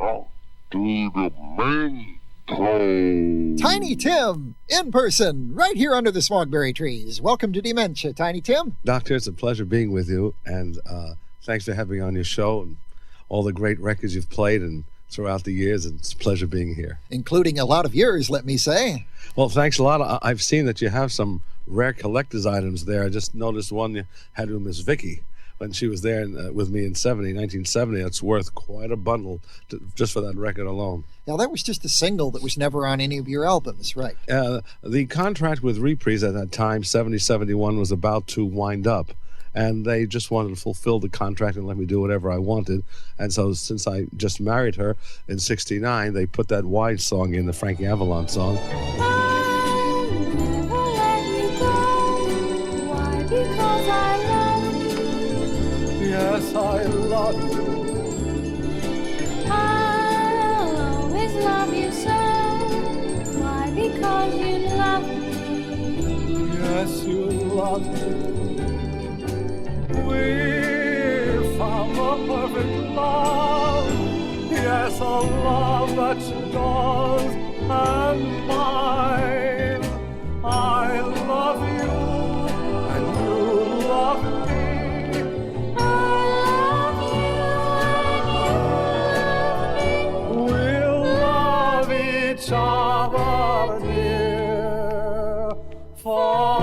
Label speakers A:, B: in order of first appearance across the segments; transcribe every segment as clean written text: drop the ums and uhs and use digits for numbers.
A: Welcome to Demento.
B: Tiny Tim, in person, right here under the smogberry trees. Welcome to Dementia, Tiny Tim.
C: Doctor, it's a pleasure being with you, and thanks for having me on your show and all the great records you've played and throughout the years. It's a pleasure being here.
B: Including a lot of yours, let me say.
C: Well, thanks a lot. I've seen that you have some rare collector's items there. I just noticed one you had with Miss Vicky when she was there with me in 1970. It's worth quite a bundle just for that record alone.
B: Now, that was just a single that was never on any of your albums, right?
C: The contract with Reprise at that time, 70-71, was about to wind up. And they just wanted to fulfill the contract and let me do whatever I wanted. And so since I just married her in 69, they put that Wide song in, the Frankie Avalon song.
D: I'll never let you go. Why? Because I love you.
C: Yes, I love you.
D: I'll always love you so. Why? Because you love me.
C: Yes, you love me. We found a perfect love. Yes, a love that's yours and mine. I love you and you love me.
D: I love you and you love me.
C: We'll love each other, dear, forever.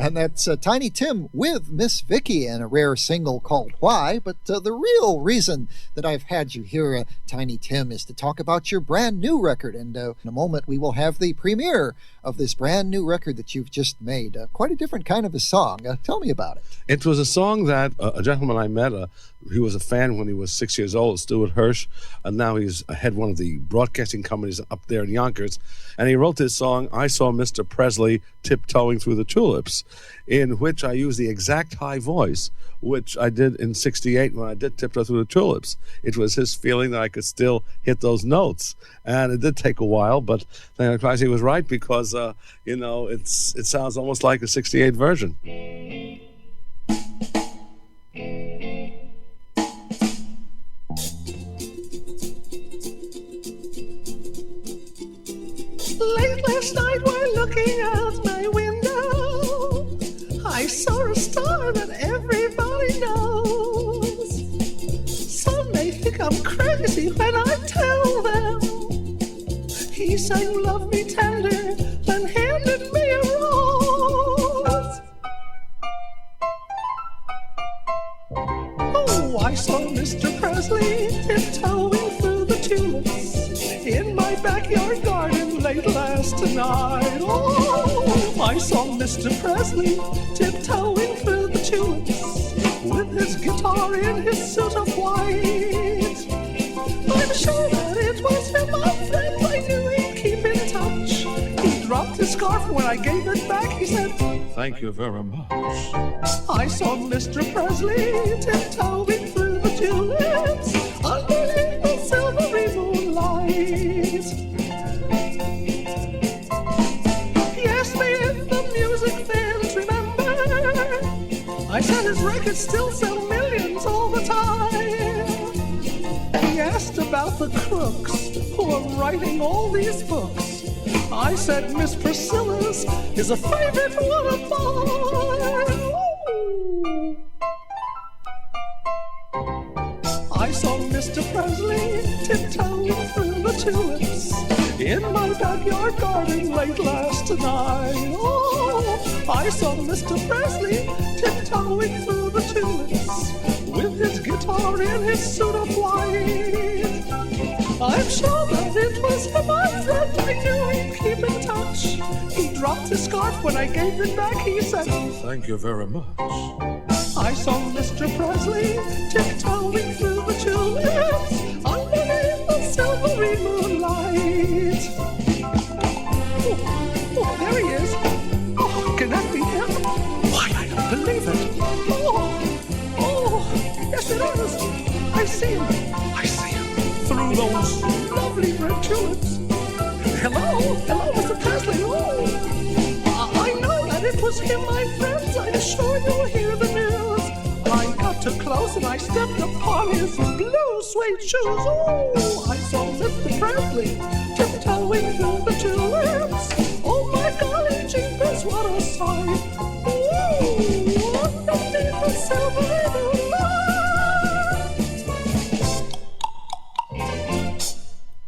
B: And that's Tiny Tim with Miss Vicky and a rare single called Why. But the real reason that I've had you here, Tiny Tim, is to talk about your brand new record. And in a moment, we will have the premiere of this brand new record that you've just made. Quite a different kind of a song. Tell me about it.
C: It was a song that a gentleman I met, he was a fan when he was 6 years old, Stuart Hirsch, and now he's head one of the broadcasting companies up there in Yonkers. And he wrote this song, I Saw Mr. Presley Tiptoeing Through the Tulips, in which I used the exact high voice, which I did in 68 when I did Tiptoe Through the Tulips. It was his feeling that I could still hit those notes. And it did take a while, but thank God he was right because, it sounds almost like a 68 version.
E: Late last night while looking out my window, I saw a star that everybody knows. Some may think I'm crazy when I tell them he sang Love Me Tender, then handed me a rose. Oh, I saw Mr. Presley tiptoeing through the tulips in my backyard garden late last night. Oh, I saw Mr. Presley tiptoeing through the tulips with his guitar in his suit of white. I'm sure that it was him, my friend. I knew he'd keep in touch. He dropped his scarf when I gave it back. He said,
C: Thank you very much.
E: I saw Mr. Presley tiptoeing through the tulips underneath the silvery moonlight. He asked me if the music fans remember. I said his records still sell millions all the time. He asked about the crooks who are writing all these books. I said Miss Priscilla's is a favorite one of mine. Ooh. I saw Mr. Presley tiptoeing through the tulips in my backyard garden late last night. Oh, I saw Mr. Presley tiptoeing through the tulips with his guitar in his suit of white. I'm sure that it was for my friend. I knew he'd keep in touch. He dropped his scarf when I gave it back. He said,
C: Thank you very much.
E: I saw Mr. Presley tiptoeing through the tulips underneath the silvery moonlight. Oh, there he is. Oh, can that be him? Why, I don't believe it. Oh, yes it is. I see him. I see him through those lovely red tulips. Hello, Mr. Presley. Oh, I know that it was was him, my friends, I'm sure you'll hear the news. I got too close and I stepped upon his blue suede shoes. Oh, I saw Mr. Presley tiptoeing through the tulips. Oh my golly jeepers, what a sight. Ooh, underneath the silvery moonlight.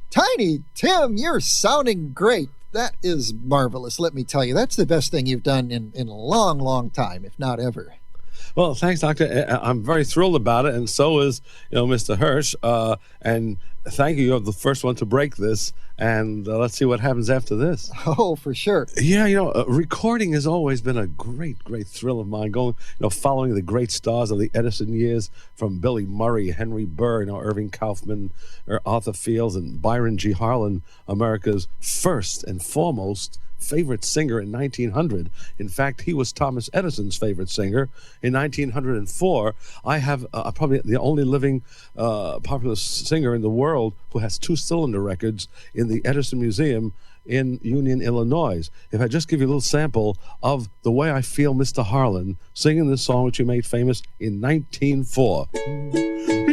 B: Tiny Tim, you're sounding great. That is marvelous, let me tell you. That's the best thing you've done in a long, long time, if not ever.
C: Well, thanks, Doctor. I'm very thrilled about it, and so is Mr. Hirsch. And thank you. You're the first one to break this, and let's see what happens after this.
B: Oh, for sure.
C: Yeah, recording has always been a great, great thrill of mine. Going, following the great stars of the Edison years, from Billy Murray, Henry Burr, Irving Kaufman, Arthur Fields, and Byron G. Harlan, America's first and foremost favorite singer in 1900. In fact, he was Thomas Edison's favorite singer in 1904. I have probably the only living popular singer in the world who has 2-cylinder records in the Edison Museum in Union, Illinois. If I just give you a little sample of the way I feel Mr. Harlan singing this song, which he made famous in 1904.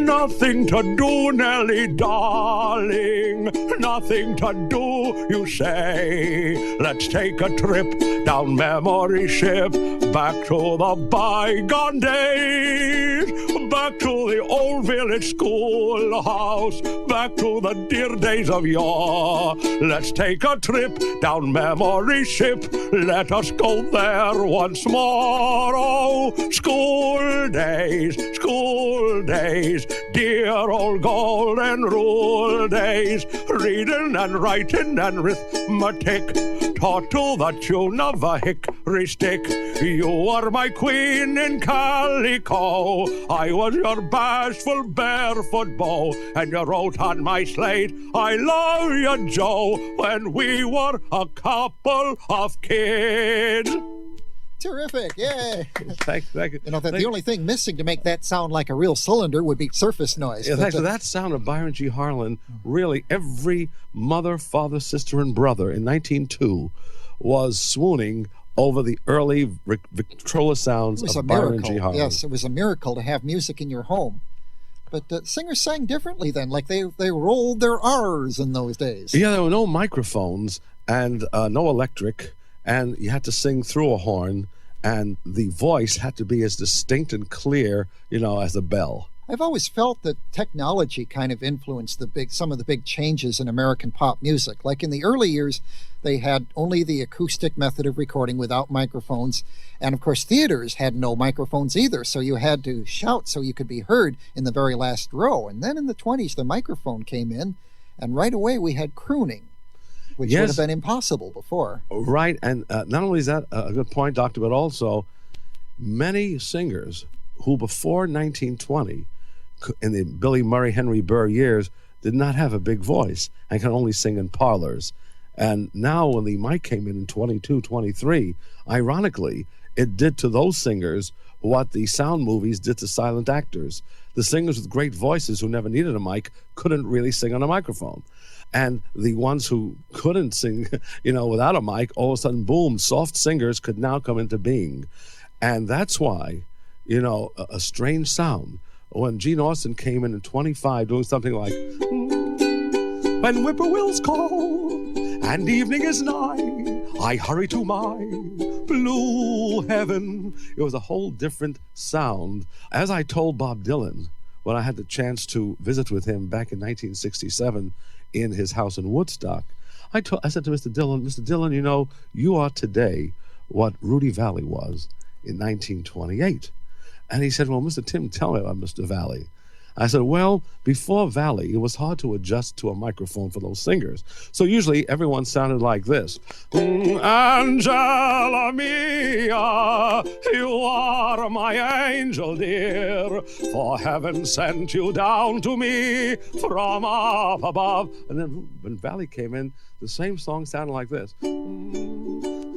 C: Nothing to do, Nellie, darling. Nothing to do, you say. Let's take a trip down memory ship, back to the bygone days, back to the old village schoolhouse, back to the dear days of yore. Let's take a trip down memory ship. Let us go there once more. Oh, school days, dear old golden rule days, reading and writing and arithmetic, taught to the tune of a hickory stick. You were my queen in calico, I was your bashful barefoot beau, and you wrote on my slate, I love you, Joe, when we were a couple of kids.
B: Terrific, yay.
C: Thank you.
B: The only thing missing to make that sound like a real cylinder would be surface noise.
C: Yeah, thanks. That sound of Byron G. Harlan, really every mother, father, sister, and brother in 1902 was swooning over the early Victrola sounds of Byron G. Harlan.
B: Yes, it was a miracle to have music in your home. But singers sang differently then, like they rolled their R's in those days.
C: Yeah, there were no microphones and no electric, and you had to sing through a horn, and the voice had to be as distinct and clear, as a bell.
B: I've always felt that technology kind of influenced some of the big changes in American pop music. Like in the early years, they had only the acoustic method of recording without microphones. And of course, theaters had no microphones either. So you had to shout so you could be heard in the very last row. And then in the 1920s, the microphone came in, and right away we had crooning, which would have been impossible before.
C: Right. And not only is that a good point, Doctor, but also many singers who before 1920, in the Billy Murray, Henry Burr years, did not have a big voice and could only sing in parlors. And now when the mic came in 22, 23, ironically, it did to those singers what the sound movies did to silent actors. The singers with great voices who never needed a mic couldn't really sing on a microphone. And the ones who couldn't sing, without a mic, all of a sudden, boom, soft singers could now come into being. And that's why, a strange sound. When Gene Austin came in 25 doing something like, when whippoorwills call and evening is nigh, I hurry to my blue heaven. It was a whole different sound. As I told Bob Dylan when I had the chance to visit with him back in 1967 in his house in Woodstock, I said to Mr. Dylan, you are today what Rudy Valley was in 1928. And he said, well, Mr. Tim, tell me about Mr. Valley. I said, well, before Valley, it was hard to adjust to a microphone for those singers. So usually everyone sounded like this. Angela mia, you are my angel dear, for heaven sent you down to me from up above. And then when Valley came in, the same song sounded like this.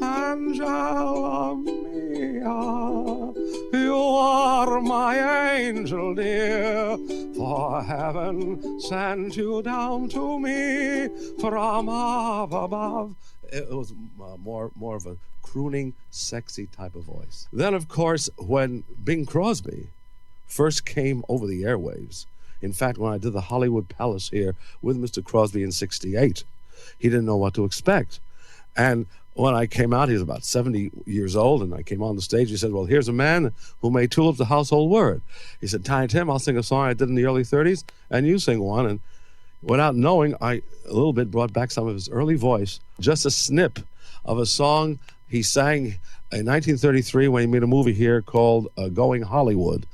C: Angela mia, you are my angel dear, for heaven sent you down to me from up above. It was more of a crooning, sexy type of voice. Then, of course, when Bing Crosby first came over the airwaves, in fact, when I did the Hollywood Palace here with Mr. Crosby in '68, he didn't know what to expect. And when I came out, he was about 70 years old, and I came on the stage. He said, well, here's a man who made tulips a household word. He said, Tiny Tim, I'll sing a song I did in the early 30s, and you sing one. And without knowing, I a little bit brought back some of his early voice, just a snip of a song he sang in 1933 when he made a movie here called Going Hollywood.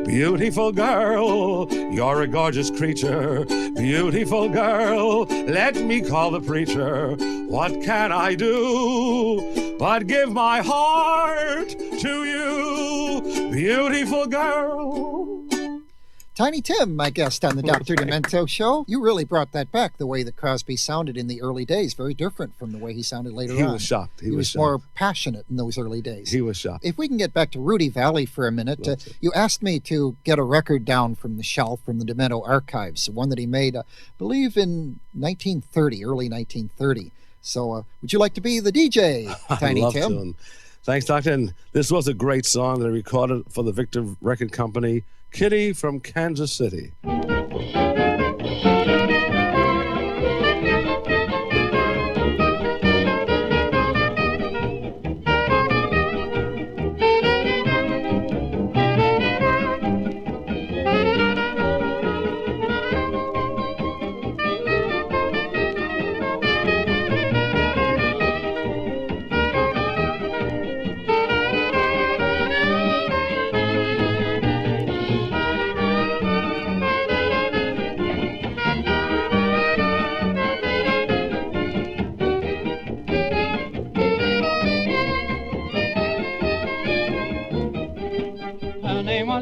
C: Beautiful girl, you're a gorgeous creature. Beautiful girl, let me call the preacher. What can I do but give my heart to you, beautiful girl?
B: Tiny Tim, my guest on the Dr. Demento show. You really brought that back, the way that Crosby sounded in the early days. Very different from the way he sounded later on.
C: He was shocked. He was shocked.
B: More passionate in those early days.
C: He was shocked.
B: If we can get back to Rudy Valley for a minute, you asked me to get a record down from the shelf from the Demento archives, one that he made, I believe, in 1930, early 1930. So would you like to be the DJ, Tiny
C: I'd love
B: Tim?
C: to. And thanks, Doctor. And this was a great song that I recorded for the Victor Record Company, Kitty from Kansas City.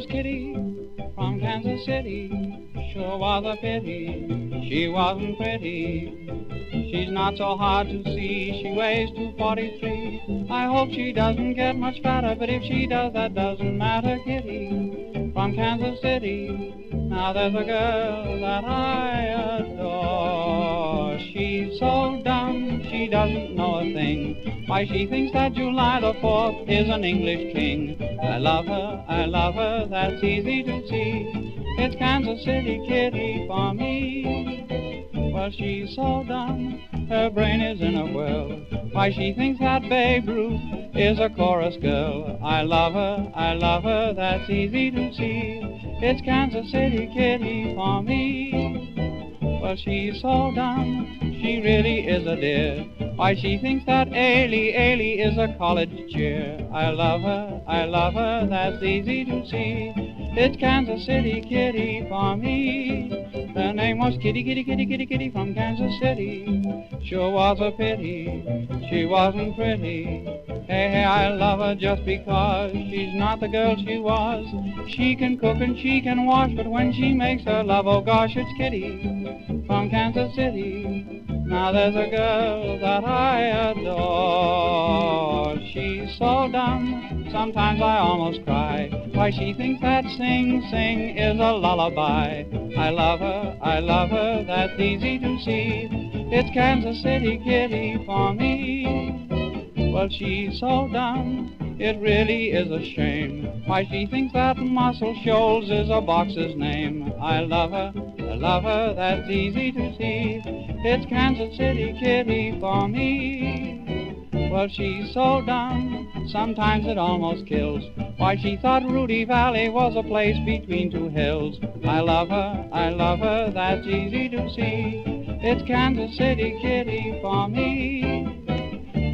A: Kitty from Kansas City, sure was a pity she wasn't pretty. She's not so hard to see, she weighs 243. I hope she doesn't get much fatter, but if she does, that doesn't matter. Kitty from Kansas City, now there's a girl that I adore. She's so dumb, she doesn't know a thing. Why, she thinks that July the 4th is an English king. I love her, that's easy to see. It's Kansas City Kitty for me. Well, she's so dumb, her brain is in a whirl. Why, she thinks that Babe Ruth is a chorus girl. I love her, that's easy to see. It's Kansas City Kitty for me. Well, she's so dumb, she really is a dear. Why, she thinks that Ailey is a college cheer. I love her, that's easy to see. It's Kansas City Kitty for me. Her name was Kitty, Kitty, Kitty, Kitty, Kitty from Kansas City. Sure was a pity she wasn't pretty. Hey, I love her just because she's not the girl she was. She can cook and she can wash, but when she makes her love, oh gosh, it's Kitty from Kansas City. Now there's a girl that I adore. She's so dumb, sometimes I almost cry. Why, she thinks that sing, sing is a lullaby. I love her, that's easy to see. It's Kansas City Kitty for me. Well, she's so dumb, it really is a shame. Why, she thinks that Muscle Shoals is a boxer's name. I love her, that's easy to see. It's Kansas City Kitty for me. Well, she's so dumb, sometimes it almost kills. Why, she thought Rudy Valley was a place between two hills. I love her, that's easy to see. It's Kansas City Kitty for me.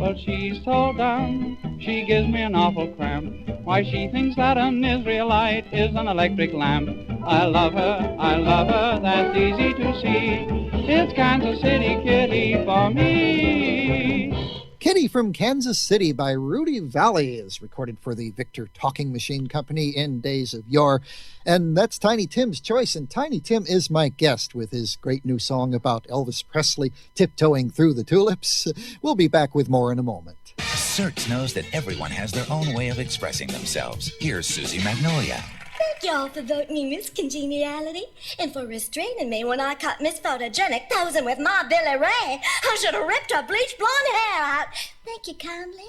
A: Well, she's so dumb, she gives me an awful cramp. Why, she thinks that an Israelite is an electric lamp. I love her, that's easy to see. It's Kansas City Kitty for me.
B: Kitty from Kansas City by Rudy Valley is recorded for the Victor Talking Machine Company in days of yore. And that's Tiny Tim's choice. And Tiny Tim is my guest with his great new song about Elvis Presley tiptoeing through the tulips. We'll be back with more in a moment.
F: CERTS knows that everyone has their own way of expressing themselves. Here's Susie Magnolia. Thank y'all for voting me Miss Congeniality and for restraining me when I caught Miss Photogenic posing with my Billy Ray. I should have ripped her bleach blonde hair out. Thank you kindly.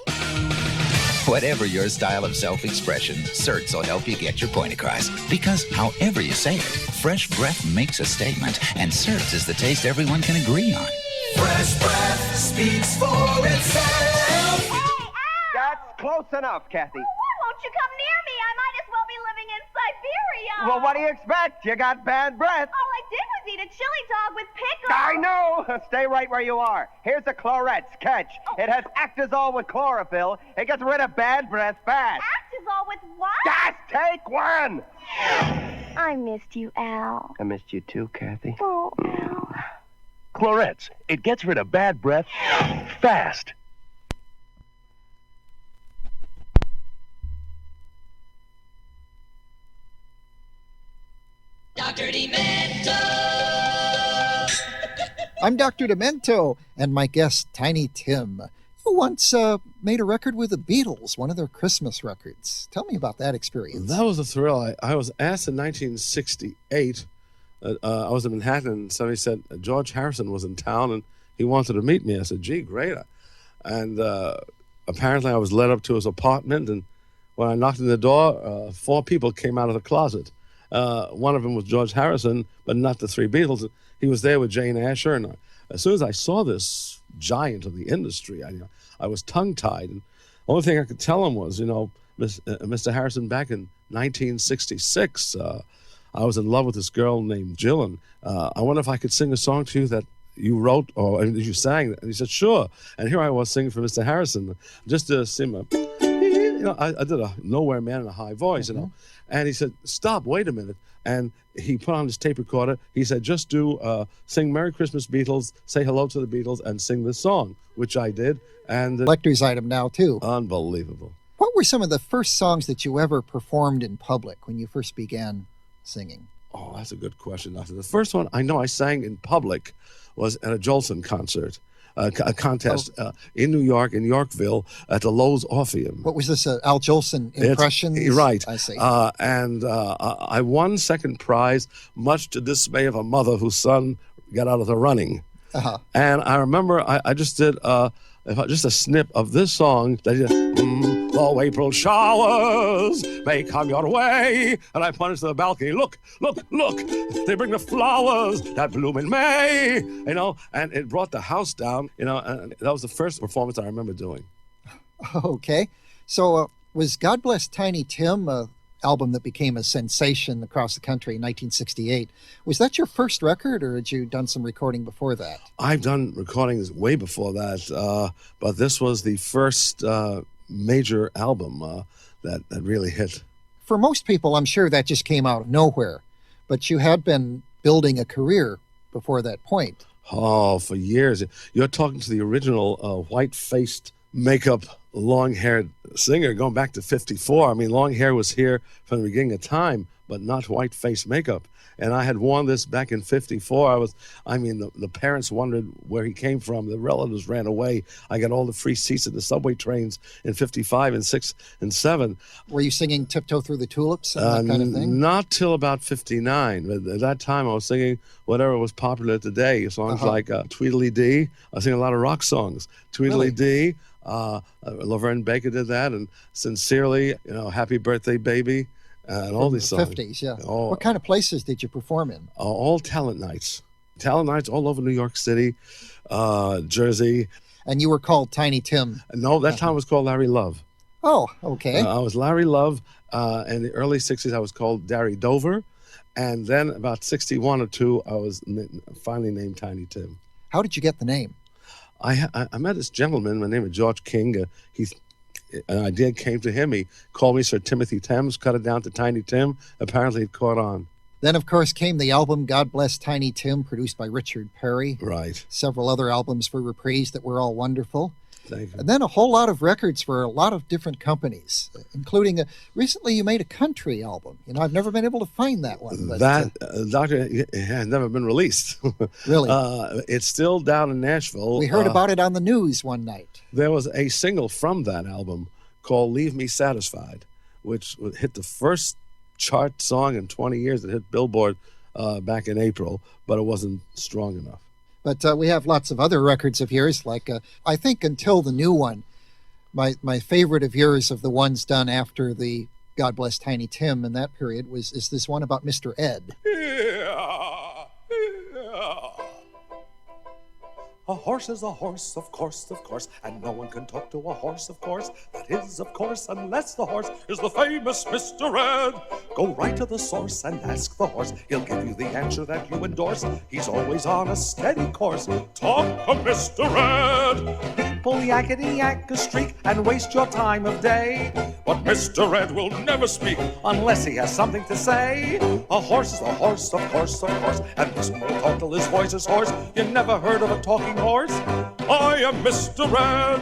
G: Whatever your style of self-expression, Certs will help you get your point across. Because however you say it, fresh breath makes a statement, and Certs is the taste everyone can agree on.
E: Fresh breath speaks for itself.
H: Hey, Al!
I: That's close enough, Kathy.
H: Why won't you come near me? I might as well be living in Siberia.
I: Well, what do you expect? You got bad breath.
H: All I did was eat a chili dog with pickles.
I: I know. Stay right where you are. Here's the Clorette's catch. It has Actazole with chlorophyll. It gets rid of bad breath fast.
H: Actazole with what?
I: Just take one.
H: I missed you, Al.
I: I missed you too, Kathy.
H: Oh, Al.
J: Clorette's. It gets rid of bad breath fast.
E: Dr. Demento.
B: I'm Dr. Demento, and my guest, Tiny Tim. You once made a record with the Beatles, one of their Christmas records. Tell me about that experience.
C: That was a thrill. I was asked in 1968. I was in Manhattan, and somebody said George Harrison was in town, and he wanted to meet me. I said, gee, great. And apparently I was led up to his apartment, and when I knocked on the door, 4 people came out of the closet. One of them was George Harrison, but not the 3 Beatles. He was there with Jane Asher, and as soon as I saw this giant of the industry, I was tongue-tied. And the only thing I could tell him was, Mr. Harrison, back in 1966, I was in love with this girl named Jill, and I wonder if I could sing a song to you that you wrote or you sang. And he said, sure. And here I was singing for Mr. Harrison, just to sing I did a Nowhere Man in a high voice, And he said, stop, wait a minute. And he put on his tape recorder. He said, just sing Merry Christmas Beatles, say hello to the Beatles, and sing this song, which I did. And
B: Collector's item now, too.
C: Unbelievable.
B: What were some of the first songs that you ever performed in public when you first began singing?
C: Oh, that's a good question, Doctor. The first one I know I sang in public was at a Jolson concert. A contest in New York, in Yorkville, at the Lowe's Orpheum.
B: What was this, Al Jolson impressions?
C: Right.
B: I see.
C: And I won second prize, much to dismay of a mother whose son got out of the running.
B: Uh-huh.
C: And I remember I just did just a snip of this song that he did, the April showers may come your way. And I pointed to the balcony, look, they bring the flowers that bloom in May, and it brought the house down, and that was the first performance I remember doing.
B: Okay. So was God Bless Tiny Tim, an album that became a sensation across the country in 1968, was that your first record, or had you done some recording before that?
C: I've done recordings way before that, but this was the first major album that really hit.
B: For most people, I'm sure that just came out of nowhere, but you had been building a career before that point.
C: Oh, for years. You're talking to the original white-faced, makeup, long-haired singer going back to 54. I mean, long hair was here from the beginning of time, but not white-faced makeup. And I had worn this back in 54. The parents wondered where he came from. The relatives ran away. I got all the free seats at the subway trains in 55 and 6 and 7.
B: Were you singing Tiptoe Through the Tulips and that kind of thing?
C: Not till about 59. But at that time, I was singing whatever was popular today. Songs like Tweedledee. I was singing a lot of rock songs. Tweedledee. Laverne Baker did that. And Sincerely, Happy Birthday, Baby. And all these songs.
B: 50s, yeah. What kind of places did you perform in?
C: All talent nights. Talent nights all over New York City, Jersey.
B: And you were called Tiny Tim?
C: No, that time was called Larry Love.
B: Oh, okay.
C: I was Larry Love. In the early 60s, I was called Darry Dover. And then about 61 or 2, I was finally named Tiny Tim.
B: How did you get the name?
C: I met this gentleman, my name is George King. An idea came to him. He called me Sir Timothy Thames, cut it down to Tiny Tim. Apparently it caught on.
B: Then, of course, came the album God Bless Tiny Tim, produced by Richard Perry.
C: Right.
B: Several other albums for Reprise that were all wonderful.
C: Thank you.
B: And then a whole lot of records for a lot of different companies, including recently you made a country album. I've never been able to find that one. But,
C: Doctor, it has never been released.
B: Really?
C: It's still down in Nashville.
B: We heard about it on the news one night.
C: There was a single from that album called Leave Me Satisfied, which hit the first chart song in 20 years. It hit Billboard back in April, but it wasn't strong enough.
B: But we have lots of other records of yours, like I think Until the New One. My favorite of yours, of the ones done after the God Bless Tiny Tim in that period, is this one about Mr. Ed.
E: A horse is a horse, of course, and no one can talk to a horse, of course. That is, of course, unless the horse is the famous Mr. Ed. Go right to the source and ask the horse. He'll give you the answer that you endorse. He's always on a steady course. Talk to Mr. Ed. People yakety-yak a streak and waste your time of day. But Mr. Ed will never speak unless he has something to say. A horse is a horse, of course, and this one will talk till his voice is hoarse. You never heard of a talking horse? I am Mr. Ed.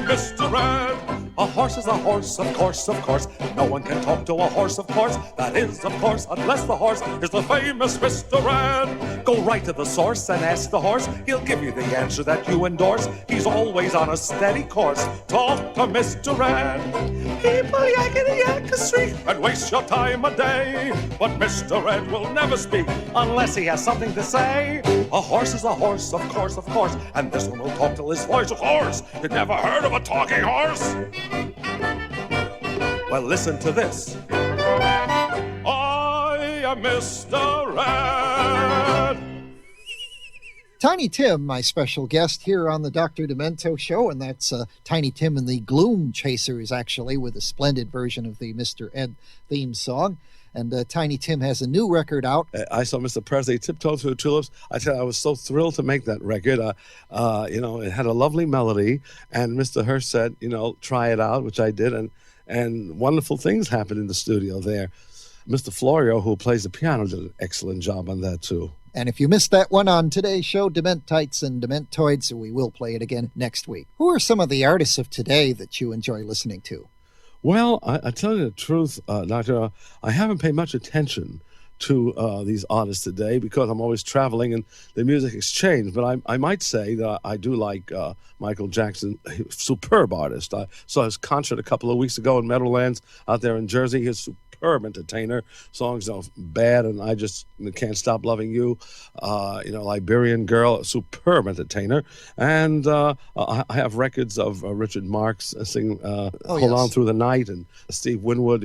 E: Mr. Ed. A horse is a horse, of course. No one can talk to a horse, of course. That is, of course, unless the horse is the famous Mr. Ed. Go right to the source and ask the horse. He'll give you the answer that you endorse. He's always on a steady course. Talk to Mr. Ed. People yakety-yak a streak and waste your time a day. But Mr. Ed will never speak unless he has something to say. A horse is a horse, of course, and this one will talk till his voice is hoarse. You never heard of a talking horse? Well, listen to this. I am Mr. Ed.
B: Tiny Tim, my special guest here on the Dr. Demento Show, and that's Tiny Tim and the Gloom Chasers, actually, with a splendid version of the Mr. Ed theme song. And Tiny Tim has a new record out.
C: I saw Mr. Presley tiptoe through the tulips. I tell you, I was so thrilled to make that record. It had a lovely melody, and Mr. Hirsch said, try it out, which I did, and wonderful things happened in the studio there. Mr. Florio, who plays the piano, did an excellent job on that, too.
B: And if you missed that one on today's show, Dementites and Dementoids, we will play it again next week. Who are some of the artists of today that you enjoy listening to?
C: Well, I tell you the truth, Doctor, I haven't paid much attention to these artists today because I'm always traveling and the music has changed. But I might say that I do like Michael Jackson, superb artist. I saw his concert a couple of weeks ago in Meadowlands out there in Jersey. He's superb entertainer. Songs bad and I Just Can't Stop Loving You. Liberian Girl, superb entertainer. And I have records of Richard Marx singing Hold On Through the Night, and Steve Winwood,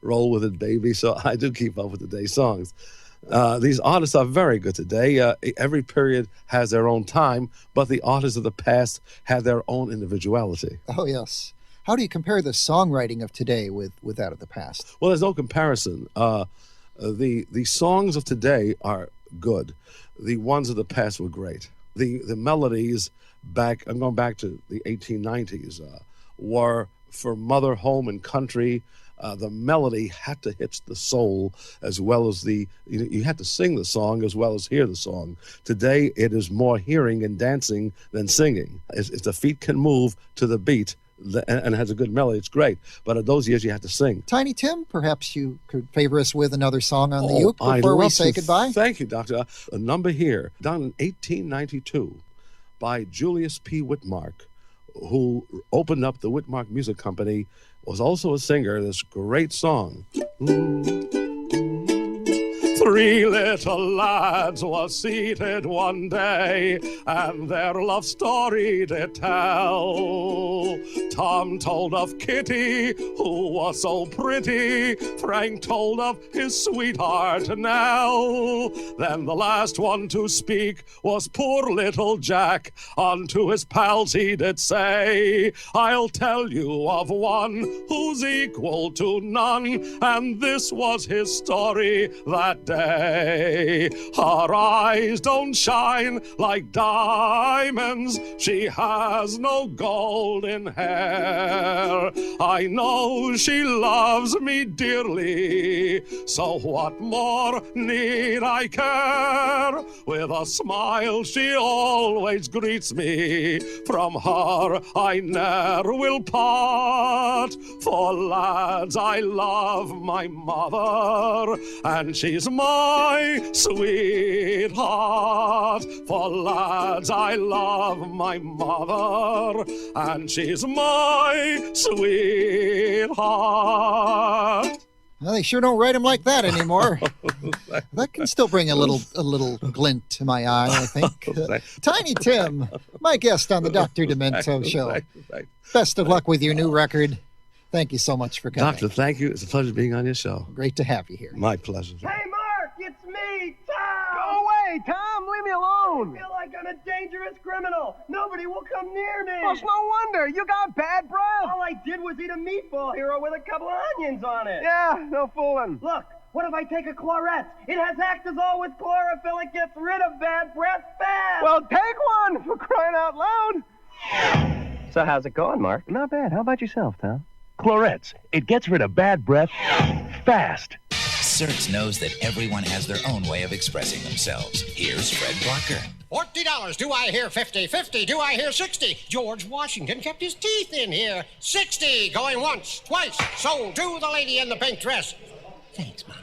C: Roll With It Baby. So I do keep up with today's songs. These artists are very good today. Every period has their own time, but the artists of the past had their own individuality.
B: Oh, yes. How do you compare the songwriting of today with that of the past?
C: Well, there's no comparison. The songs of today are good. The ones of the past were great. The melodies I'm going back to the 1890s, were for mother, home, and country. The melody had to hit the soul as well as you had to sing the song as well as hear the song. Today, it is more hearing and dancing than singing. If the feet can move to the beat and has a good melody, it's great. But in those years, you had to sing.
B: Tiny Tim, perhaps you could favor us with another song on the uke before we say goodbye?
C: Thank you, Doctor. A number here, done in 1892 by Julius P. Whitmark, who opened up the Whitmark Music Company, was also a singer. This great song. Three little lads were seated one day, and their love story did tell. Tom told of Kitty, who was so pretty. Frank told of his sweetheart Nell. Then the last one to speak was poor little Jack. Unto his pals he did say, I'll tell you of one who's equal to none. And this was his story that day. Her eyes don't shine like diamonds. She has no golden hair. I know she loves me dearly, so what more need I care? With a smile she always greets me. From her I ne'er will part. For lads, I love my mother, and she's my sweetheart. For lads, I love my mother, and she's my sweetheart.
B: Well, they sure don't write them like that anymore. That can still bring a little glint to my eye, I think. Tiny Tim, my guest on the Dr. Demento Show. Best of luck with your new record. Thank you so much for coming.
C: Doctor, thank you. It's a pleasure being on your show.
B: Great to have you here.
C: My pleasure.
I: Hey, Mark, it's me, Tom. Go away, Tom. Leave me alone. I feel like I'm a dangerous criminal. Nobody will come near me. Well, it's no wonder. You got bad breath. All I did was eat a meatball hero with a couple of onions on it. Yeah, no fooling. Look, what if I take a Clorette? It has Actazole with chlorophyll. It gets rid of bad breath fast. Well, take one, for crying out loud. So how's it going, Mark?
J: Not bad. How about yourself, Tom? Clorettes. It gets rid of bad breath fast.
G: Certs knows that everyone has their own way of expressing themselves. Here's Fred Blocker.
K: $40. Do I hear 50? 50. Do I hear 60? George Washington kept his teeth in here. 60. Going once, twice. Sold to the lady in the pink dress. Thanks, Mom.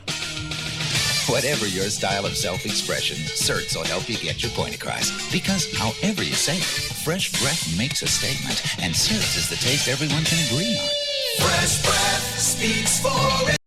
G: Whatever your style of self-expression, Certs will help you get your point across. Because however you say it, fresh breath makes a statement, and Certs is the taste everyone can agree on.
E: Fresh breath speaks for it.